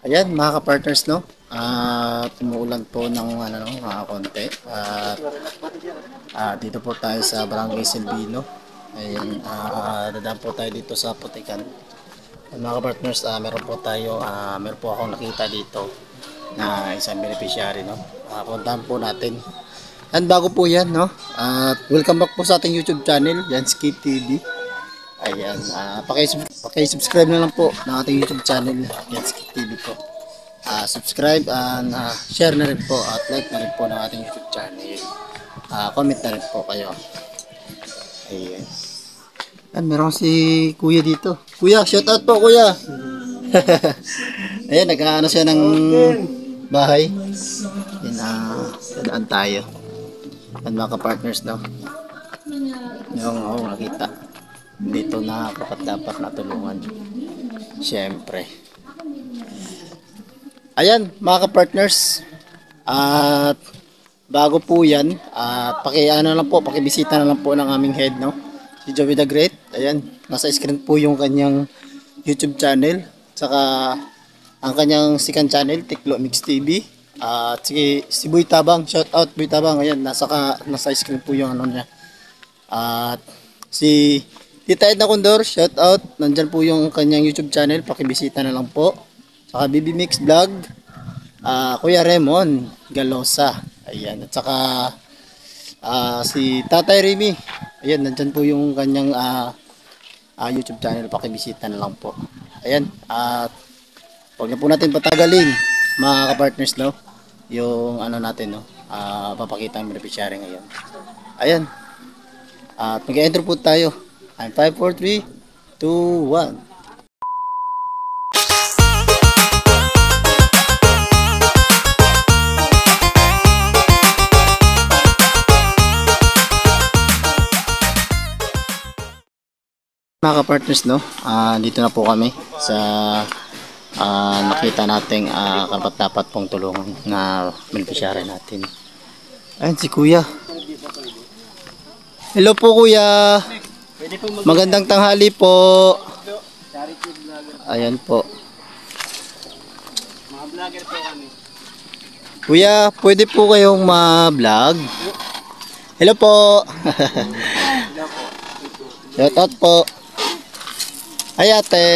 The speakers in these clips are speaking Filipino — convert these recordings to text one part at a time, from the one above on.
Ayan mga ka-partners, no? Tumuulan po ng konti. Dito po tayo sa Barangay Silvino. Ayan, dadaan po tayo dito sa Putikan. Mga ka-partners, meron po akong nakita dito na isang beneficiary, no? Puntahan po natin. And bago po yan, no? Welcome back po sa ating YouTube channel, Janski TV. Ayan, paki-subscribe na lang po ng ating YouTube channel, Janski TV po. Subscribe and share na rin po at like na rin po ng ating YouTube channel. Comment na rin po kayo. Ayan. Ayan, meron si Kuya dito. Kuya, shout out po Kuya. Ayan, nag-ano siya ng bahay. Dadaan tayo. At mga ka-partners daw. Yung nakita. Dito na dapat natulungan. Siyempre. Ayan, mga ka-partners. At bago po yan, pakibisita na lang po ng aming head, no? Si Joey the Great. Ayan, nasa screen po yung kanyang YouTube channel. Saka ang kanyang second channel, Tiklo Mix TV. At si Boy Tabang, shout out Boy Tabang. Ayan, nasa screen po yung ano niya. At si Tita Edna Condor, shout out. Nandyan po yung kanyang YouTube channel, pakibisita na lang po. Saka BB Mix Vlog, Kuya Raymond Galosa. Ayan, at saka si Tatay Remy. Ayan, nandyan po yung kanyang YouTube channel, pakibisita na lang po. Ayan, at huwag na po natin patagalin mga ka-partners, no? Yung ano natin, no? Papakita ang beneficiary ngayon. Ayan, at mag-enter po tayo. I'm 5, 4, 3, 2, 1. Mga ka-partners, no? Dito na po kami sa nakita nating dapat pong tulungan na beneficiary natin. Ayun si Kuya. Hello po Kuya. Magandang tanghali po. Ayan po. Mga vlogger po kami. Kuya, pwede po kayong ma-vlog? Hello po. Shout out po. Ay ate.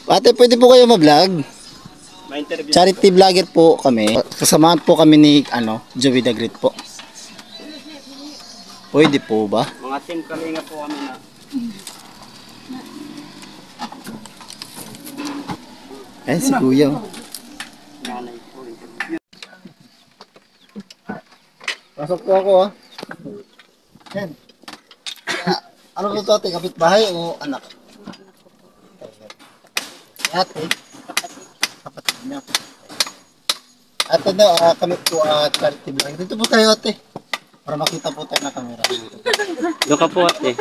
Ate, pwede po kayo ma-vlog? Charity vlogger po kami. Kasamahan po kami ni Joey the Great po. Pwede po ba? Mga team kami nga po kami na. Ayan si Kuya. Nanay po. Pasok po ako Ayan. Ano po ito ate? Kapitbahay o anak? Ate. Kapatid niya. Ate na kami po charity vlog. Dito po tayo ate. Para makita po tayo na camera. Doon ka po ate.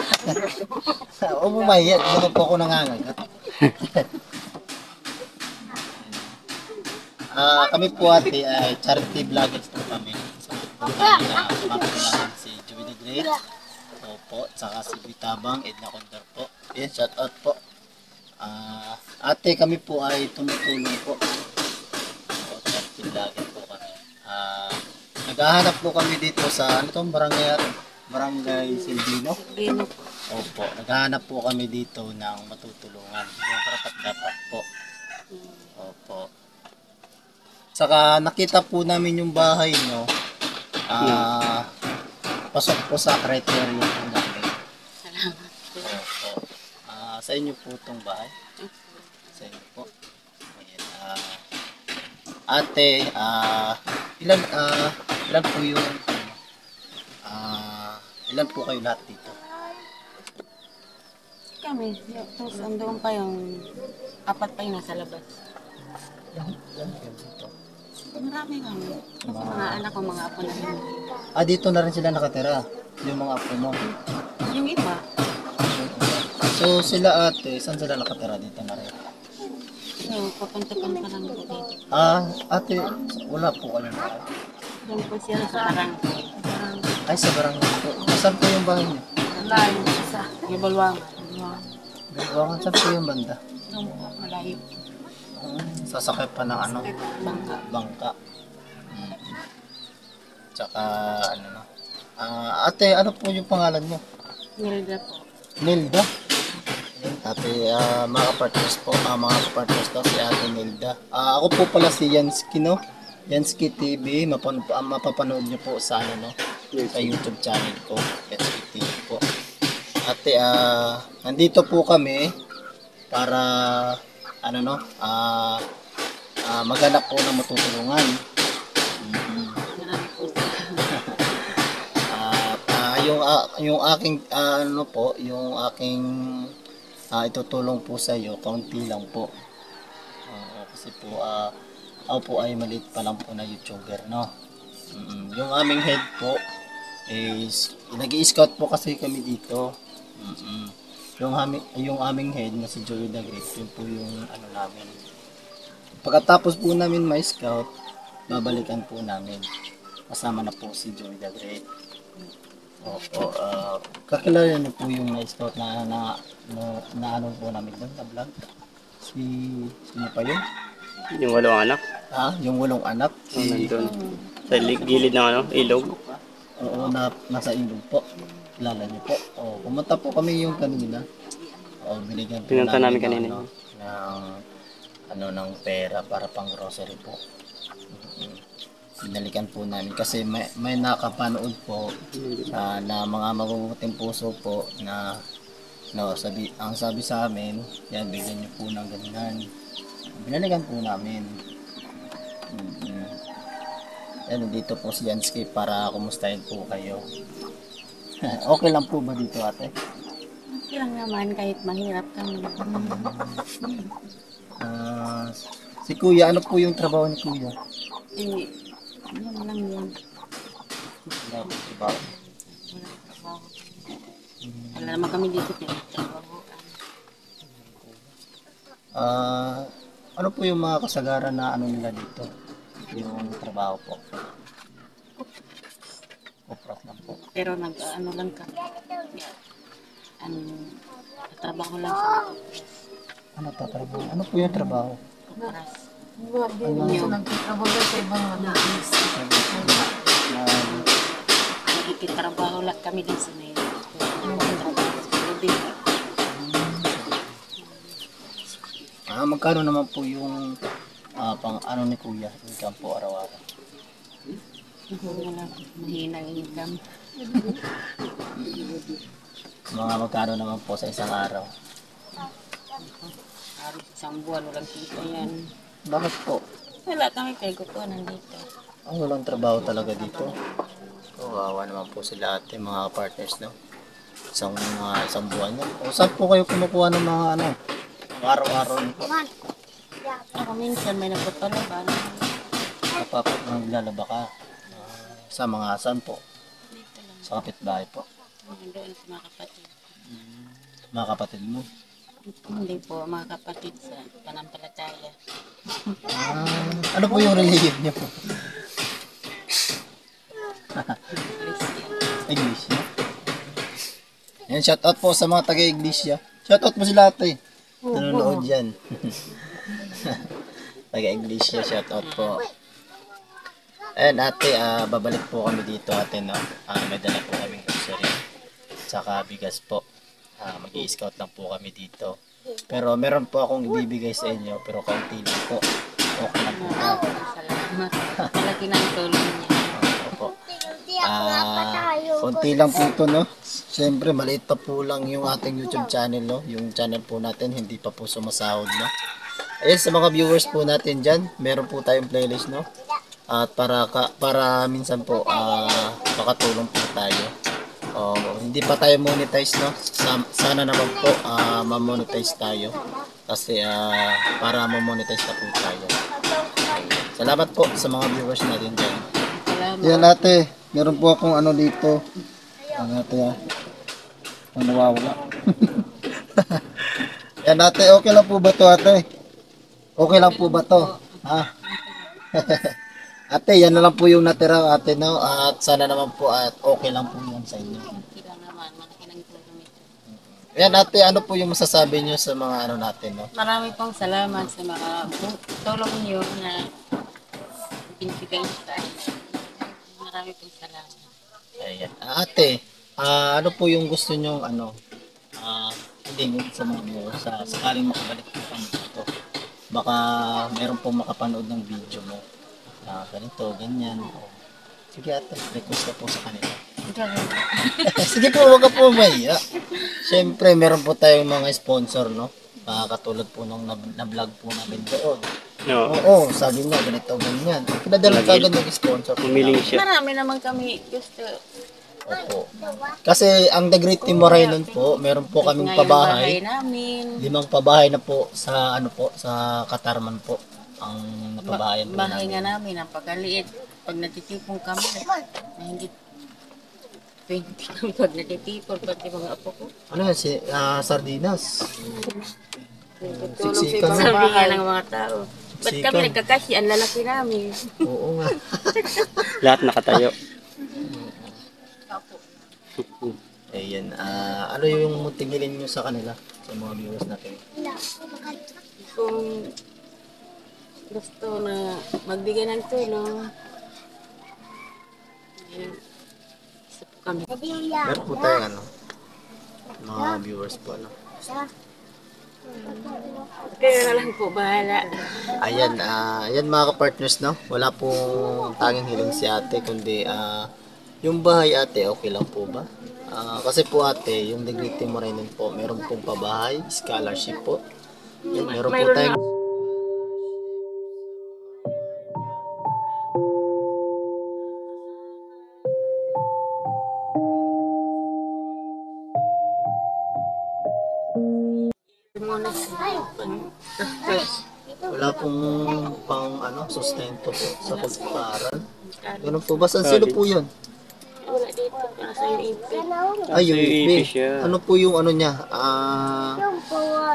O bumahiya. Dito po ako nangangagat. Kami po ate ay charity vloggers po kami. So, namin si Joey the Great. Opo. Saka si Bitabang, Edna Condor po. Yan, shout out po. Ate, kami po ay tumutulong po. So, charity vlogger po kami. Naghahanap po kami dito sa Barangay Silvino. Opo, naghahanap po kami dito ng matutulungan. Yung karapat-dapat po. Opo. Saka nakita po namin yung bahay nyo. Pasok po sa criteria po namin. Salamat po. Opo. Sa inyo po itong bahay? Sa inyo po. Ayan, ate, ilan po yung ilan po kayo lahat dito? Kami, tapos andoon pa yung apat pa yung nasa labas. Yan kayo dito. Marami kami. Mga anak ko, mga apo na rin. Dito na rin sila nakatira. Yung mga apo mo. Yung iba, So sila ate, saan sila nakatira dito na rin? so papunta-punta pa lang po dito. Ate, wala po kayo na. Doon po sila sa barangay. Ay, sa barangay po. Saan po yung bahay niyo? Malayo sa Gibalwangan. Saan po yung banda? Doon po, malayo. Sasakay pa ng ano, Bangka. bangka. Mm. Tsaka ano na. Ate, ano po yung pangalan mo? Nilda po. Nilda. Ate, mga kapartners po, mga kapartners daw si Ate Nilda. Ako po pala si Yansky, no? Yansky TV, mapapanood niyo po sa ano, no? Sa YouTube channel ko, Yansky TV po. Ate, nandito po kami para ano, no? Maghanap po ng matutulungan. Marami po. Yung aking ano po, yung aking itutulong po sa iyo, kaunti lang po. Kasi po ako po ay maliit pa lang po na YouTuber, no. Yung aming head po is nag-i-scout po kasi kami dito. Yung aming head na si Joey the Great, yun po yung ano namin. Pagkatapos po namin may scout, babalikan po namin. Kasama na po si Joey the Great. Opo, kakilala niyo po yung na-scout na ano po namin doon, na vlog. Sino pa yun? Yung 8 anak. Yung 8 anak. Nandun. Sa gilid ng ano, ilog. Oo, nasa ilog po. Kilala niyo po. Pumunta po kami yung kanina. Binigyan po Pinunta namin ng, kanina. ng pera para pang grocery po. Binalikan po namin kasi may nakapanood po na mga mabubuting puso po na ang sabi sa amin, yan, bigyan niyo po ng ganyan. Binalikan po namin. Yan, dito po si Yansky para kumustahin po kayo. Okay lang po ba dito, ate? Okay lang naman kahit mahirap kami. Si kuya, ano po yung trabaho ni kuya? Yan lang yun. Wala po trabaho. Walang trabaho. Wala naman kami dito pinagtrabaho. Ano po yung mga kasagaran na ano nila dito? Yung trabaho po. Kupras lang po. Pero ano lang kami. Trabaho lang sa Ano tatrabaho? Ano po yung trabaho? kupras. Nagkikitrabaho lang kami din sa may Magkano naman po yung pang ano ni kuya? Income po araw-araw. Wala, mahina ang income. Mga magkano naman po sa isang araw? Araw isang buwan, walang kita yan. Bakit po? Wala kami pinagkukunan dito. Walang trabaho talaga dito. Kawawa naman po sila ate, mga partners, no? Isang buwan na. Saan po kayo kumukuha ng mga ano? Araw-araw po. Ako minsan may nagpapalaban. Kapapit naglalaba ka. Sa mga saan po? Dito lang. Sa kapitbahay po. Doon sa mga kapatid. Mga kapatid mo. Hindi po, mga kapatid sa panampalataya. Ano po yung religion niyo po? Christian. Iglesia. Yan, shoutout po sa mga taga-iglesia. Shoutout mo sila ate. Nanonood yan. Taga-iglesia, shoutout po. Ayan ate, babalik po kami dito ate, no? May dala po kaming grocery. Tsaka bigas po. Mag-i-scout lang po kami dito. Pero meron po akong ibibigay sa inyo, pero kaunti lang po. Okay lang po. Salamat. Malaki na ang tulong niya. Opo. Konti lang po ito, no? Siyempre, maliit pa po lang yung ating YouTube channel, no? Yung channel po natin, hindi pa po sumasahod, no? Ayan, sa mga viewers po natin dyan, meron po tayong playlist, no? At para minsan po, makatulong po tayo. Hindi pa tayo monetize, no? Sana naman po, ma-monetize tayo. Kasi, para ma-monetize na po tayo. Salamat po sa mga viewers natin dyan. Salamat. Yan ate, meron po akong ano dito. Ang ate ang nawawala. Yan ate, okay lang po ba to ate? Okay lang po ba to? Ha? Ate, yan na lang po yung natira ate, no? At sana naman po at okay lang po yan sa inyo. Okay lang naman, malaki ng tulong ito. Ayan ate, ano po yung masasabi nyo sa mga ano natin, no? Marami pong salamat sa mga tulong niyo na binibigay sa akin. Marami pong salamat. Ayan. Ate, ano po yung gusto nyong ano, hilingin sa mga sa sakaling makabalik po kami dito. Baka meron pong makapanood ng video mo. Ganito, ganyan. O, sige ate, request ka po sa kanila. Sige po, wag ka po mahiya. Siyempre, meron po tayong mga sponsor, no? Katulad po nung na-vlog po namin doon. No. Oo, sabi niya, ganito, ganyan. Pinadala ka agad ng sponsor. Humiling siya. Marami naman kami gusto. Opo. Kasi ang The Great Timoray nun po, meron po kaming Ngayon, pabahay. bahay namin. 5 pabahay na po sa ano po, sa Katarman po. Ang napabahayan po Bahay namin. nga namin, ang pagkaliit. Pag natitipong kami, na hindi 20 kami pag natitipon, pati mga apo ko. Ano yan, sardinas. Tutulong sa Siksikan ibang na. bahay ng mga tao. Ba't Siksikan. kami nagkakasya? Ang lalaki namin. Oo nga. Lahat nakatayo. Ayan, ano yung tingilin nyo sa kanila, sa mga viewers natin? Kung gusto na magbigay ng tulong, isa po kami. Meron po tayong ano, mga viewers po, ano. Kayo na lang po, bahala. Ayan, ayan mga ka-partners, no? Wala pong tanging hiling si ate, kundi yung bahay ate, okay lang po ba? Kasi po ate, yung The Great Timoray nun po, meron pong pabahay, scholarship po. Yan, meron po Mayroon tayong muna wala pong pang ano, sustento po sa pagpapaaral. Ganun po ba? Saan sino po yun? wala dito, nasa UAP. Ay, yung Sa UP. UP siya. Ano po yung ano niya?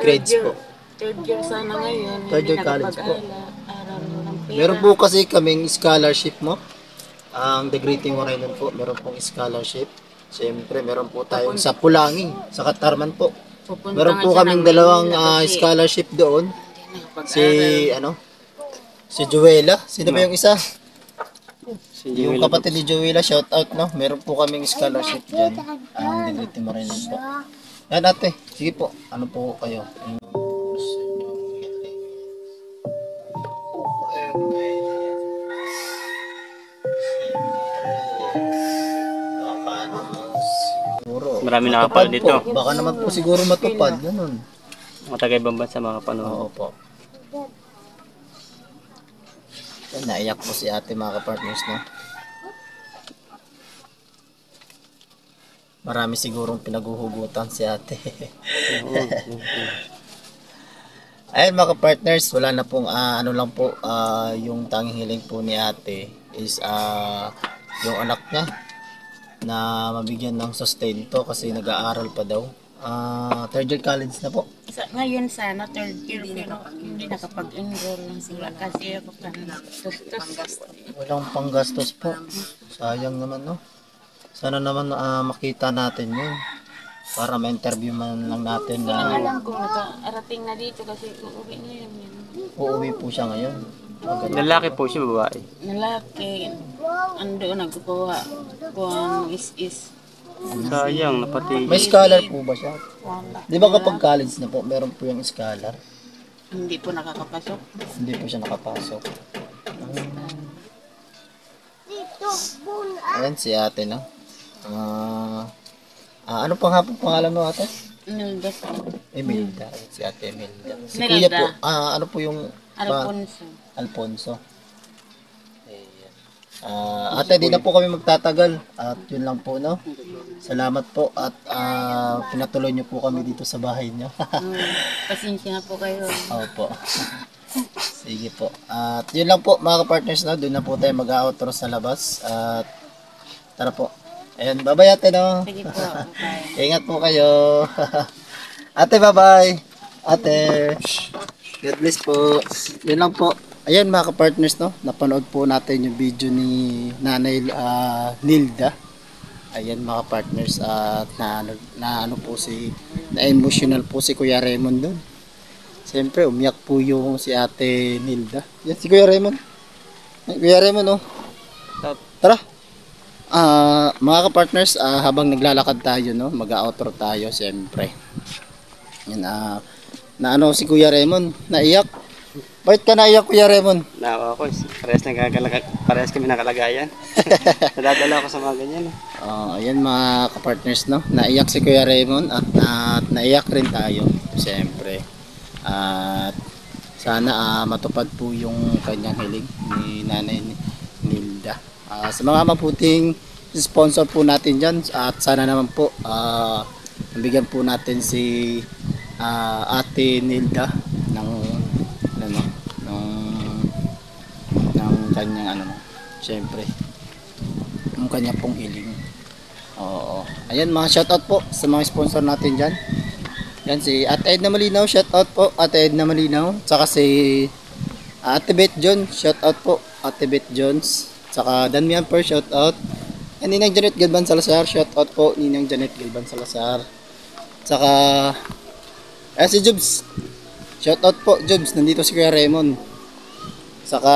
Grades po. Third year sana ngayon. Third hindi year college po. nakapag-aral ng pera. Meron po kasi kaming scholarship mo. Ang The Great Timoray nun po, meron pong scholarship. Siyempre, meron po tayong sa Pulangi, sa Katarman po. Pupunta Meron nga po siya kaming ng dalawang Maynila kasi scholarship doon. hindi nakapag-aral. Si Joella. Sino ba yung isa? Si Yung Joel. kapatid ni Joella, shout out, no? Meron po kaming scholarship dyan. Ang The Great Timoray nun po. Yan ate, sige po. Ano po kayo? Siguro. Marami matupad nakapanood dito. po. Baka naman po siguro matupad. Ganun. Mga taga-ibang bansa mga panood. Oo po. Yan, naiyak po si ate mga kapartners, no? Marami sigurong pinaguhugutan si ate. Ayun mga kapartners, wala na pong ano lang po, yung tanging hiling po ni ate is yung anak niya na mabigyan ng sustento kasi nag-aaral pa daw. Third year college na po. Ngayon sana, third year, pero hindi nakapag-enroll lang sila kasi ako tustos. Walang panggastos po. Sayang naman, no? Sana naman makita natin yun. Para ma-interview man lang natin Hindi na alam kung nakarating na dito kasi uuwi na yun. uuwi po siya ngayon. Maganda. Lalaki po siya, babae. Nalaki, ando nagkukuha kung is Sayang, napati. May scholar po ba siya? wala. Di ba kapag college na po, meron po yung scholar? Hindi po nakakapasok. Hindi po siya nakapasok. Ayan si ate, no? Ano pang hapong pangalan mo ate? Nilda po. Emelda. Ayan si ate Emelda. Si Melda. kuya po, ano po yung Alfonso. Alfonso. Ayan. Ate, di na po kami magtatagal. At yun lang po, no? Salamat po at pinatuloy niyo po kami dito sa bahay niyo. Pasensya na po kayo. Opo. Sige po. At yun lang po mga ka-partners, no? Doon na po tayo mag-outro sa labas. At tara po. Ayan, bye-bye ate, no? Sige po. Bye. Ingat po kayo. Ate, bye-bye. Ate. God bless po. Yun lang po. Ayan mga ka-partners, no? Napanood po natin yung video ni Nanay Nilda. Ayan mga partners, at na emotional po si Kuya Raymond doon. Siyempre umiyak po yung si Ate Nilda. Yan si Kuya Raymond. Ay, Kuya Raymond, oh. Tara. Mga ka-partners, habang naglalakad tayo, no, mag-outro tayo siyempre. Yan, si Kuya Raymond, naiyak. Bakit ka naiyak, Kuya Raymond? Naawa ko. Parehas kami nakalagayan. Nadadala ako sa mga ganyan. Ayan mga ka-partners, no, naiyak si Kuya Raymond at naiyak rin tayo siyempre. At sana matupad po yung kanyang hiling ni Nanay Nilda. Sa mga maputing sponsor po natin dyan, at sana naman po nabigyan po natin si Ate Nilda ng kanyang syempre yung kanya pong hiling. Ayan mga shoutout po sa mga sponsor natin dyan. Yan si Ate Edna Malinaw, shoutout po Ate Edna Malinaw, saka si Ate Beth John, shoutout po Ate Beth Jones, saka Dan Miamper, shoutout. And Ninang Janet Galban Salazar, shoutout po Ninang Janet Galban Salazar, saka si Jobs, shoutout po Jobs, nandito si Kuya Raymond, saka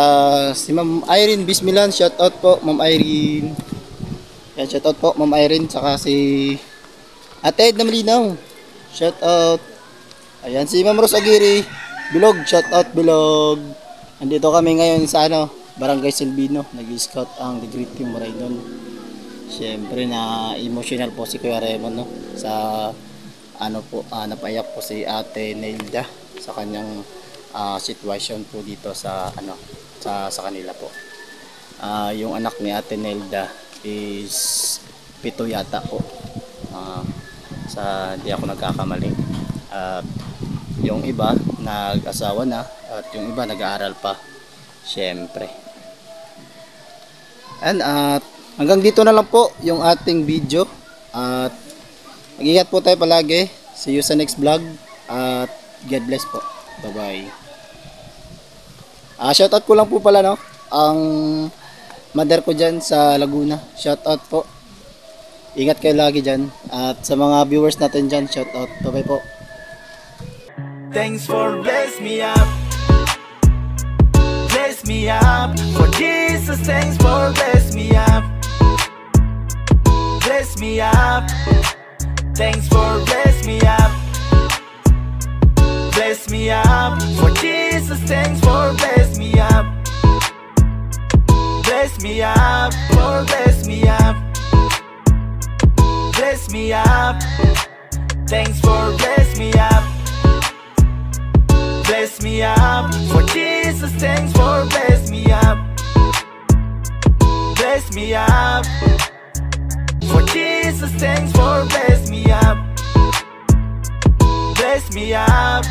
si Ma'am Irene Bismilan, shoutout po Ma'am Irene. Yan, shoutout po Ma'am Irene, saka si Ate Edna Malinaw, shoutout. Ayan si Ma'am Rose Aguirre Bilog, shoutout Bilog. Andito kami ngayon sa Barangay Silvino, nag-scout ang The Great Team Moraydon. Siyempre na emotional po si Kuya Raymond, no, sa napaiyak po si Ate Nilda sa kanyang sitwasyon po dito sa sa kanila po. Yung anak ni Ate Nilda is 7 yata po, sa di ako nagkakamali. Yung iba nag-asawa na at yung iba nag-aaral pa syempre. And hanggang dito na lang po yung ating video, at mag-ingat po tayo palagi. See you sa next vlog, at God bless po. Bye bye. Shoutout ko lang po pala, no, ang mother ko dyan sa Laguna, shoutout po. Ingat kayo lagi dyan, at sa mga viewers natin dyan, shoutout. Bye bye po. Thanks for bless me up. Bless me up. For Jesus, thanks for bless me up. Bless me up. Thanks for bless me up. Bless me up. For Jesus, thanks for bless me up. Bless me up. For bless me up. Bless me up. Thanks for bless me up. Bless me up. For Jesus, thanks for bless me up. Bless me up. For Jesus, thanks for bless me up. Bless me up.